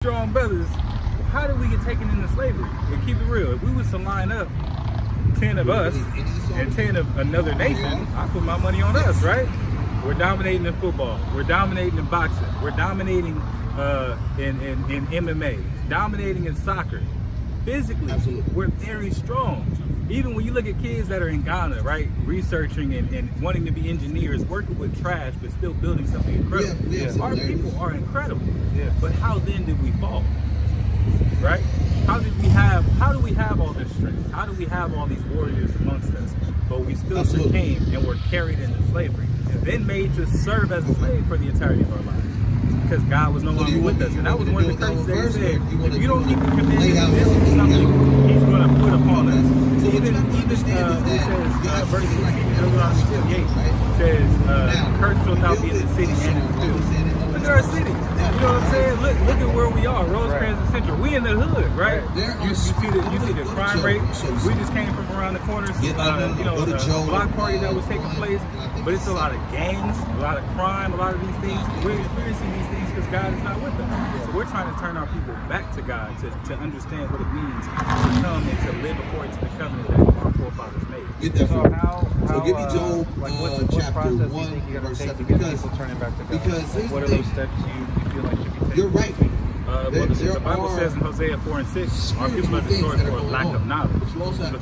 strong brothers, how did we get taken into slavery? And keep it real, if we was to line up 10 of us and 10 of another nation, I put my money on us, right? We're dominating in football, we're dominating in boxing, we're dominating in MMA, dominating in soccer. Physically, we're very strong. Even when you look at kids that are in Ghana, right, researching and wanting to be engineers, working with trash, but still building something incredible. Our people are incredible. But how then did we fall? Right? How do we have all this strength? How do we have all these warriors amongst us, but we still succumb and were carried into slavery and then made to serve as a slave for the entirety of our lives? Because God was no longer with us. And that was one of the curses that he said, if you don't keep the commandments, this is something he's going to put upon us. Even it says, verse 16, Deuteronomy 58, says, cursed shall thou be in the city and in the field. Look at our city. You know what I'm saying? Look at where we are, Rosecrans and Central. We in the hood, right? You see the crime rate. We just came from around the corner. You know, the block party that was taking place. But it's a lot of gangs, a lot of crime, a lot of these things. We're experiencing these things because God is not with us. So we're trying to turn our people back to God to understand what it means to come and to live according to the covenant that our forefathers made. So give me Job chapter 1 verse 7 because turning back to God. Because what are those steps you feel like should be taken? You're right. Well, the Bible says in Hosea 4 and 6, our people are destroyed for a lack of knowledge. The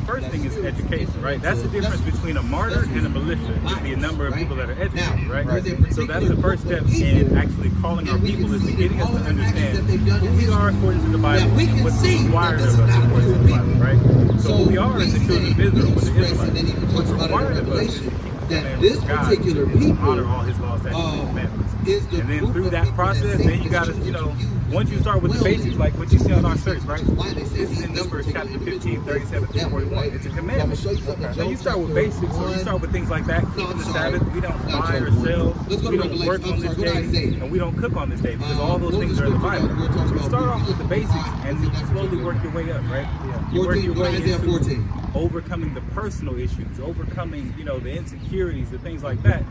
first thing is education, right? That's the difference between a martyr and a militia. It's the number of people that are educated, right? So that's the first step in actually calling our people, is to getting us to understand who we are according to the Bible and what's required of us according to the Bible, right? So who we are as the children of Israel, with the Israelites. What's required of us is to keep the commandments of God, to honor all his laws, statutes, and commandments. And then through that process, then you gotta, you know, once you start with the basics, like what you see on our shirts, right? This is in Numbers chapter 15, 37 through 41. It's a commandment. So you start with basics, or you start with things like that, keeping the Sabbath. We don't buy or sell, we don't work on this day, and we don't cook on this day, because all those things are in the Bible. So you start off with the basics, and you slowly work your way up, right? You work your way into overcoming the personal issues, overcoming, you know, the insecurities, the things like that.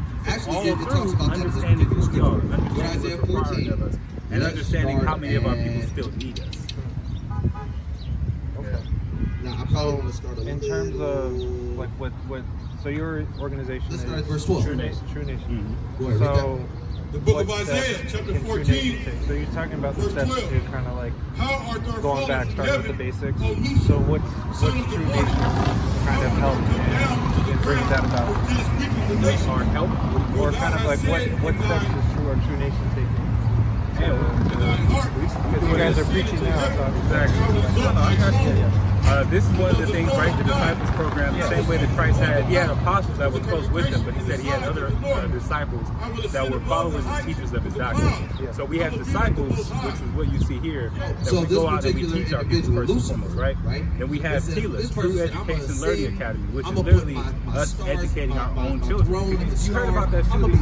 All through understanding who we are, understanding what's required of us, and understanding how many of our people still need us. Okay. So, in terms of like what so your organization is True Nation. So, the book of Isaiah, chapter 14. So you're talking about the steps to kind of like going back, starting with the basics. So what's True Nation kind of help in bringing that about? Or help? Or kind of like what steps is True Nation taking? Because you guys are preaching now. So Exactly. This is one of the things, right? The disciples program, the same way that Christ he had apostles that were close with him, but he said he had other disciples that were followers and teachers of his doctrine. So we have disciples, which is what you see here, that we go out and we teach our people first and foremost, right? Then we have TELA, True Education Learning Academy, which is literally us educating our own children. You heard about that shooting a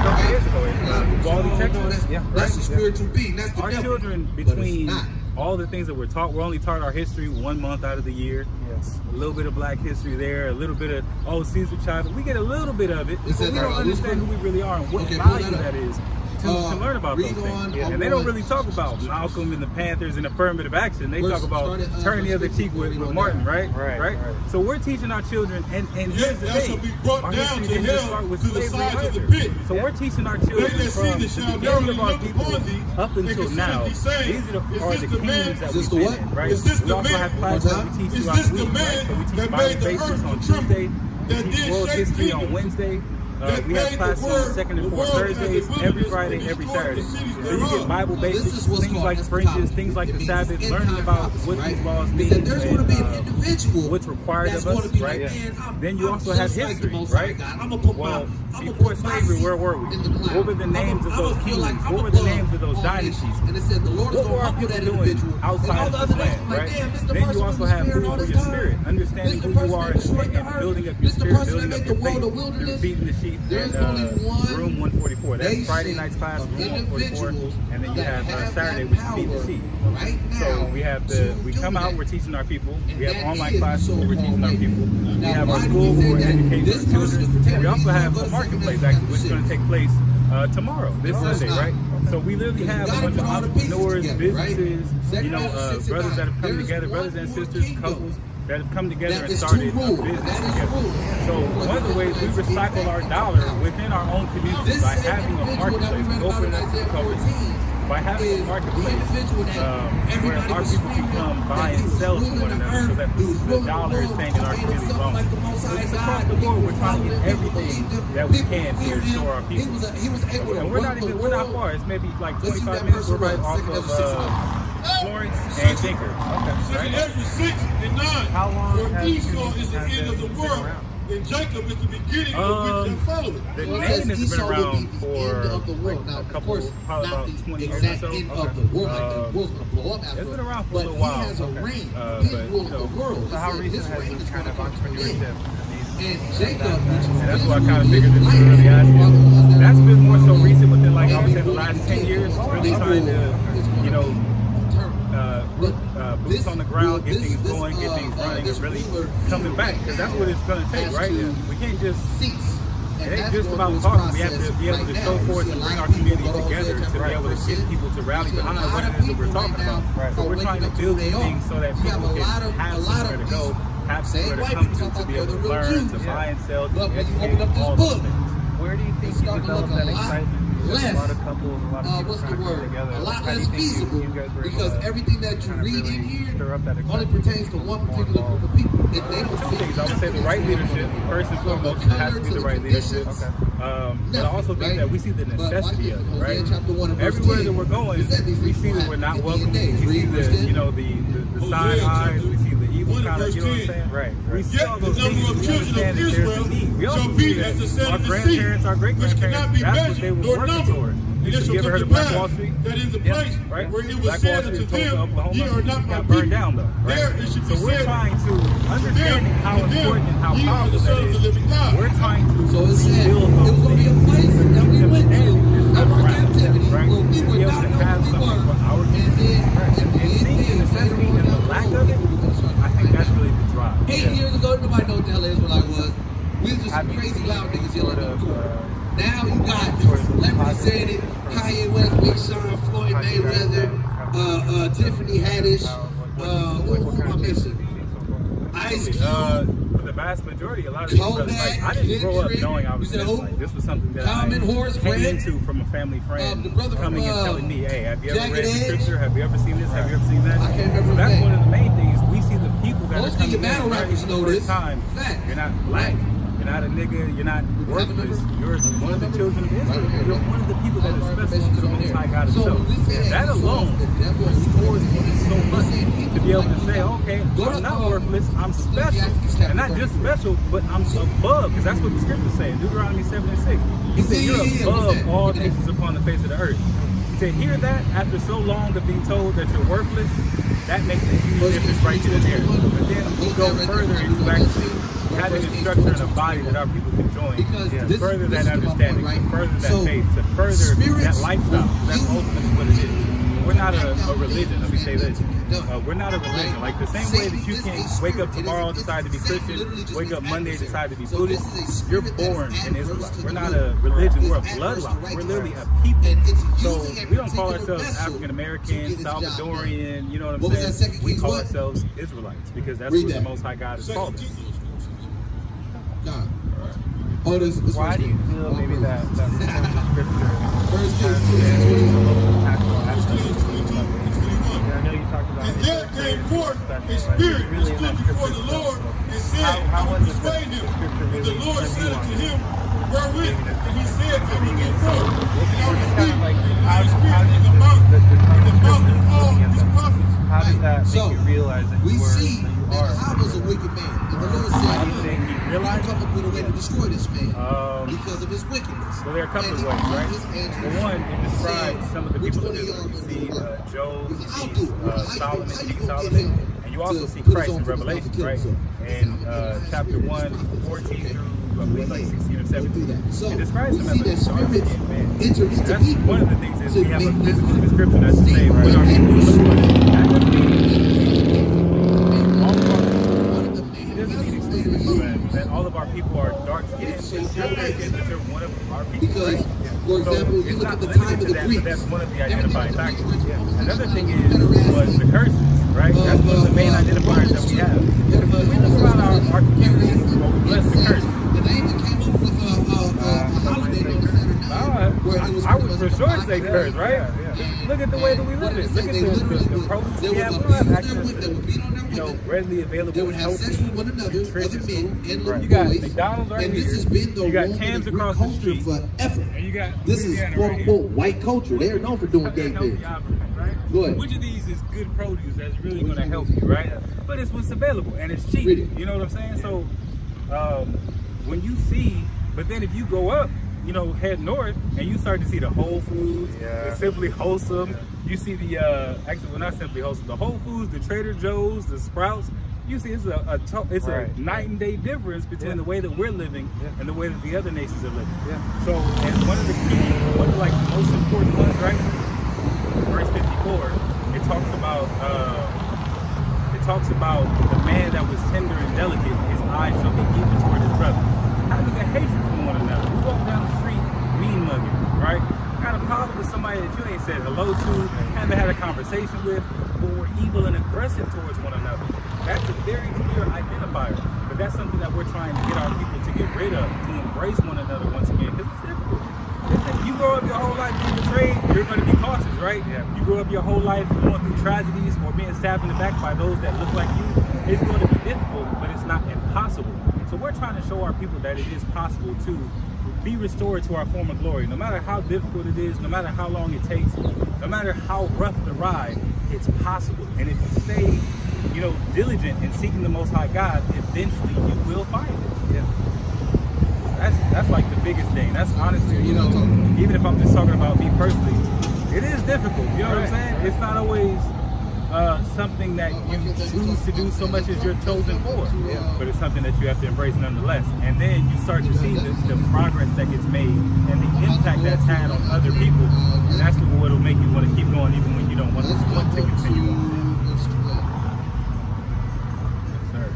couple years ago in Uvalde, Texas? That's the spiritual being. That's the our children, between all the things that we're taught, we're only taught our history 1 month out of the year. A little bit of black history there, a little bit of Caesar Chavez. We get a little bit of it, but we don't understand who we really are and what value that is to learn about those things. And they don't really talk about Malcolm and the Panthers and affirmative action. They talk about turning the other cheek with Martin, right? Right. So we're teaching our children, and here's the thing, our history didn't just start with slavery either. So we're teaching our children from the beginning of our people up until now. These are the kingdoms that we've been in, right? We also have classes that we teach throughout the week, right? So we teach Bible basics on Tuesday, we teach world history on Wednesday. We have classes on second and fourth Thursdays, every Friday, every Saturday. So you get Bible basics, things like fringes, things like the Sabbath, learning about what these laws mean, and what's required of us, right? Then you also have history, right? Well, before slavery, where were we? What were the names of those kingdoms? What were the names of those dynasties? What were our people doing outside of this land, right? Then you also have food for your spirit, understanding who you are and building up your spirit, building up your faith, through feeding the sheep. And room 144. That's Friday night's class, room 144, and then you have Saturday, which is feed the sheep. So we come out, we're teaching our people. We have online classes where we're teaching our people. We have our school where we're educating our children. We also have a marketplace, actually, which is going to take place tomorrow, this Sunday, right? So we literally have a bunch of entrepreneurs, businesses, you know, brothers that have come together, brothers and sisters, couples that have come together and started a business together. So one of the ways we recycle our dollar within our own community by having a marketplace, open up to the public, by having a marketplace where our people can come buy and sell to one another so that the dollar is staying in our community longer. So just across the board, we're trying to get everything that we can to restore our people. And we're not far. It's maybe like 25 minutes. We're right off of Florence and Tinker. Okay. Right? How long for has Esau is the end of the world, and Jacob is the beginning of which they follow it. The name has been around for like a couple, probably about 20 years or so. It's been around for a little while. So how recent has this kind of entrepreneurship? And Jacob, and that's why I kind of figured this was really asking. That's been more so recent within, like, I would say the last 10 years, really trying to, you know, boots on the ground, get things going, get things running, and really coming back, because that's what it's going to take, right? We can't just, it ain't just about talking. We have to be able to show forth and bring our community together to be able to get people to rally behind what it is that we're talking about. So we're trying to build these things so that people can have somewhere to go, have somewhere to come to be able to learn, to buy and sell, to educate, all those things. Where do you think you developed that excitement? There's a lot of couples, a lot of people trying to come together. A lot less feasible, because everything that you read in here only pertains to one particular group of people. If they don't two things. I would say the right leadership. First and foremost, it has to be the right leadership. But I also think that we see the necessity of it, right? Everywhere that we're going, we see that we're not welcome. We see the, you know, the side eyes. We see the evil kind of, you know what I'm saying? Right. We see all those things. We understand that there's a need. We also see that our grandparents, our great-grandparents, that's what they were working towards. You ever heard of Black Wall Street? That is the place right? where it was Black said Wall unto Street, Tulsa, them, ye are not my got people. burned down though, right? So we're trying to understand how important and how powerful that is. We're trying to rebuild those things. A place that we went to, our captivity, right? where we were Be able not to who have we something were, for our people. And seeing the necessity and the lack of it, I think that's really the drive. 8 years ago, nobody knew what the hell Israelite was. We was just some crazy loud niggas yelling at the court. Now you got celebrities saying it, Kanye West, Big Sean, Floyd Mayweather, Tiffany Haddish, who am I missing? Ice Cube. For the vast majority, a lot of these brothers, like, I didn't grow up knowing I was this. Like, this was something that I came into from a family friend coming and telling me, hey, have you ever read the scripture? Have you ever seen this? Have you ever seen that? I can't remember. So that's one of the main things. We see the people that Most are coming of your battle rappers in know for the this. first time. You're not black. You're not a nigga, you're not worthless, you're one of the children of Israel. You're one of the people that is special to the Most High God himself. That alone restores me so much to be able to say, okay, I'm not worthless, I'm special. And not just special, but I'm above, because that's what the scriptures say in Deuteronomy 7 and 6. He said, you're above all nations upon the face of the earth. To hear that after so long of being told that you're worthless, that makes a huge difference right then and there. But then we go further into actually having a structure and a body that our people can join to further that understanding, to further that faith, to further that lifestyle. That's ultimately what it is. We're not a religion, let me say this. We're not a religion. Like the same way that you can't wake up tomorrow and decide to be Christian, wake up Monday and decide to be Buddhist, you're born an Israelite. We're not a religion, we're a bloodline. We're literally a people. So we don't call ourselves African American, Salvadorian, you know what I'm saying? We call ourselves Israelites because that's what the Most High God has called us. Oh, this why do you feel maybe that scripture First has a little impactful aspect? I know you talked about and there came forth a spirit that stood before the Lord and said, I will persuade him. And the Lord said unto him, wherewith? And he said, I will get forth, and I will speak my spirit in the mouth of all his prophets. How did that make you realize that you are? I was a wicked man. And the Lord said, you come up with a way to destroy this man because of his wickedness. Well, there are a couple of ways, right? For one, it describes some of the people of Israel. You see Job, you see Solomon, King Solomon, and you also see Christ in Revelation, right? In chapter 1, 14 through, I believe, like 16 or 17. It describes him as a dark-skinned man. That's one of the things is we have a physical description that's the same. What our people look like. That doesn't mean that all of our people are dark skinned. That you're one of our people, right? For example, you look at the time of the Greeks. That's one of the identifying factors. Another thing was the curses, right? That's one of the main identifiers that we have. If we look around our communities, well, we bless the curse. The name that came up with a holiday on Saturday. I would for sure say curse, right? Look at the way that we live it. Look at the produce we have. We don't have access to, readily available. They would have sex with one another, other men and little you got boys. McDonald's right and here. This has been the you got Tams across the street forever. And you got this is quote unquote white culture. They are known for doing gay things. Right? Go ahead. Which of these is good produce that's really going to help you, right? But it's what's available and it's cheap. Really? You know what I'm saying? So when you see, but then if you go up, head north and you start to see the Whole Foods, the Simply Wholesome. You see the actually, well, not Simply Wholesome, the Whole Foods, the Trader Joe's, the Sprouts. You see, it's a night and day difference between the way that we're living and the way that the other nations are living. So, and one of the most important ones, right? Verse 54, it talks about the man that was tender and delicate. His eyes shall be even toward his brother. Having a hatred for one another. We walk down the street, mean mugging, right? Got a problem with somebody that you ain't said hello to, haven't had a conversation with, but we're evil and aggressive towards one another. That's a very clear identifier, but that's something that we're trying to get our people to get rid of, to embrace one another once again, because it's difficult. You grow up your whole life being betrayed, you're going to be cautious, right? You grow up your whole life going through tragedies or being stabbed in the back by those that look like you. It's going to be difficult, but it's not impossible. So we're trying to show our people that it is possible to be restored to our former glory. No matter how difficult it is, no matter how long it takes, no matter how rough the ride, it's possible. And if you stay, diligent in seeking the Most High God, eventually you will find it. That's like the biggest thing. That's honestly, even if I'm just talking about me personally, it is difficult. You know what I'm saying? It's not always something that you choose to do so much as you're chosen for, but it's something that you have to embrace nonetheless. And then you start to see the progress that gets made and the impact that's had on other people, and that's what will make you want to keep going even when you don't want to continue on. Yes, sir.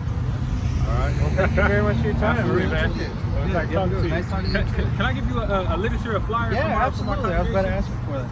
All right. Well, thank you very much for your time. Absolutely, man. Nice talking to you. Can I give you a literature, a flyer? Yeah, absolutely. I was about to ask you for that.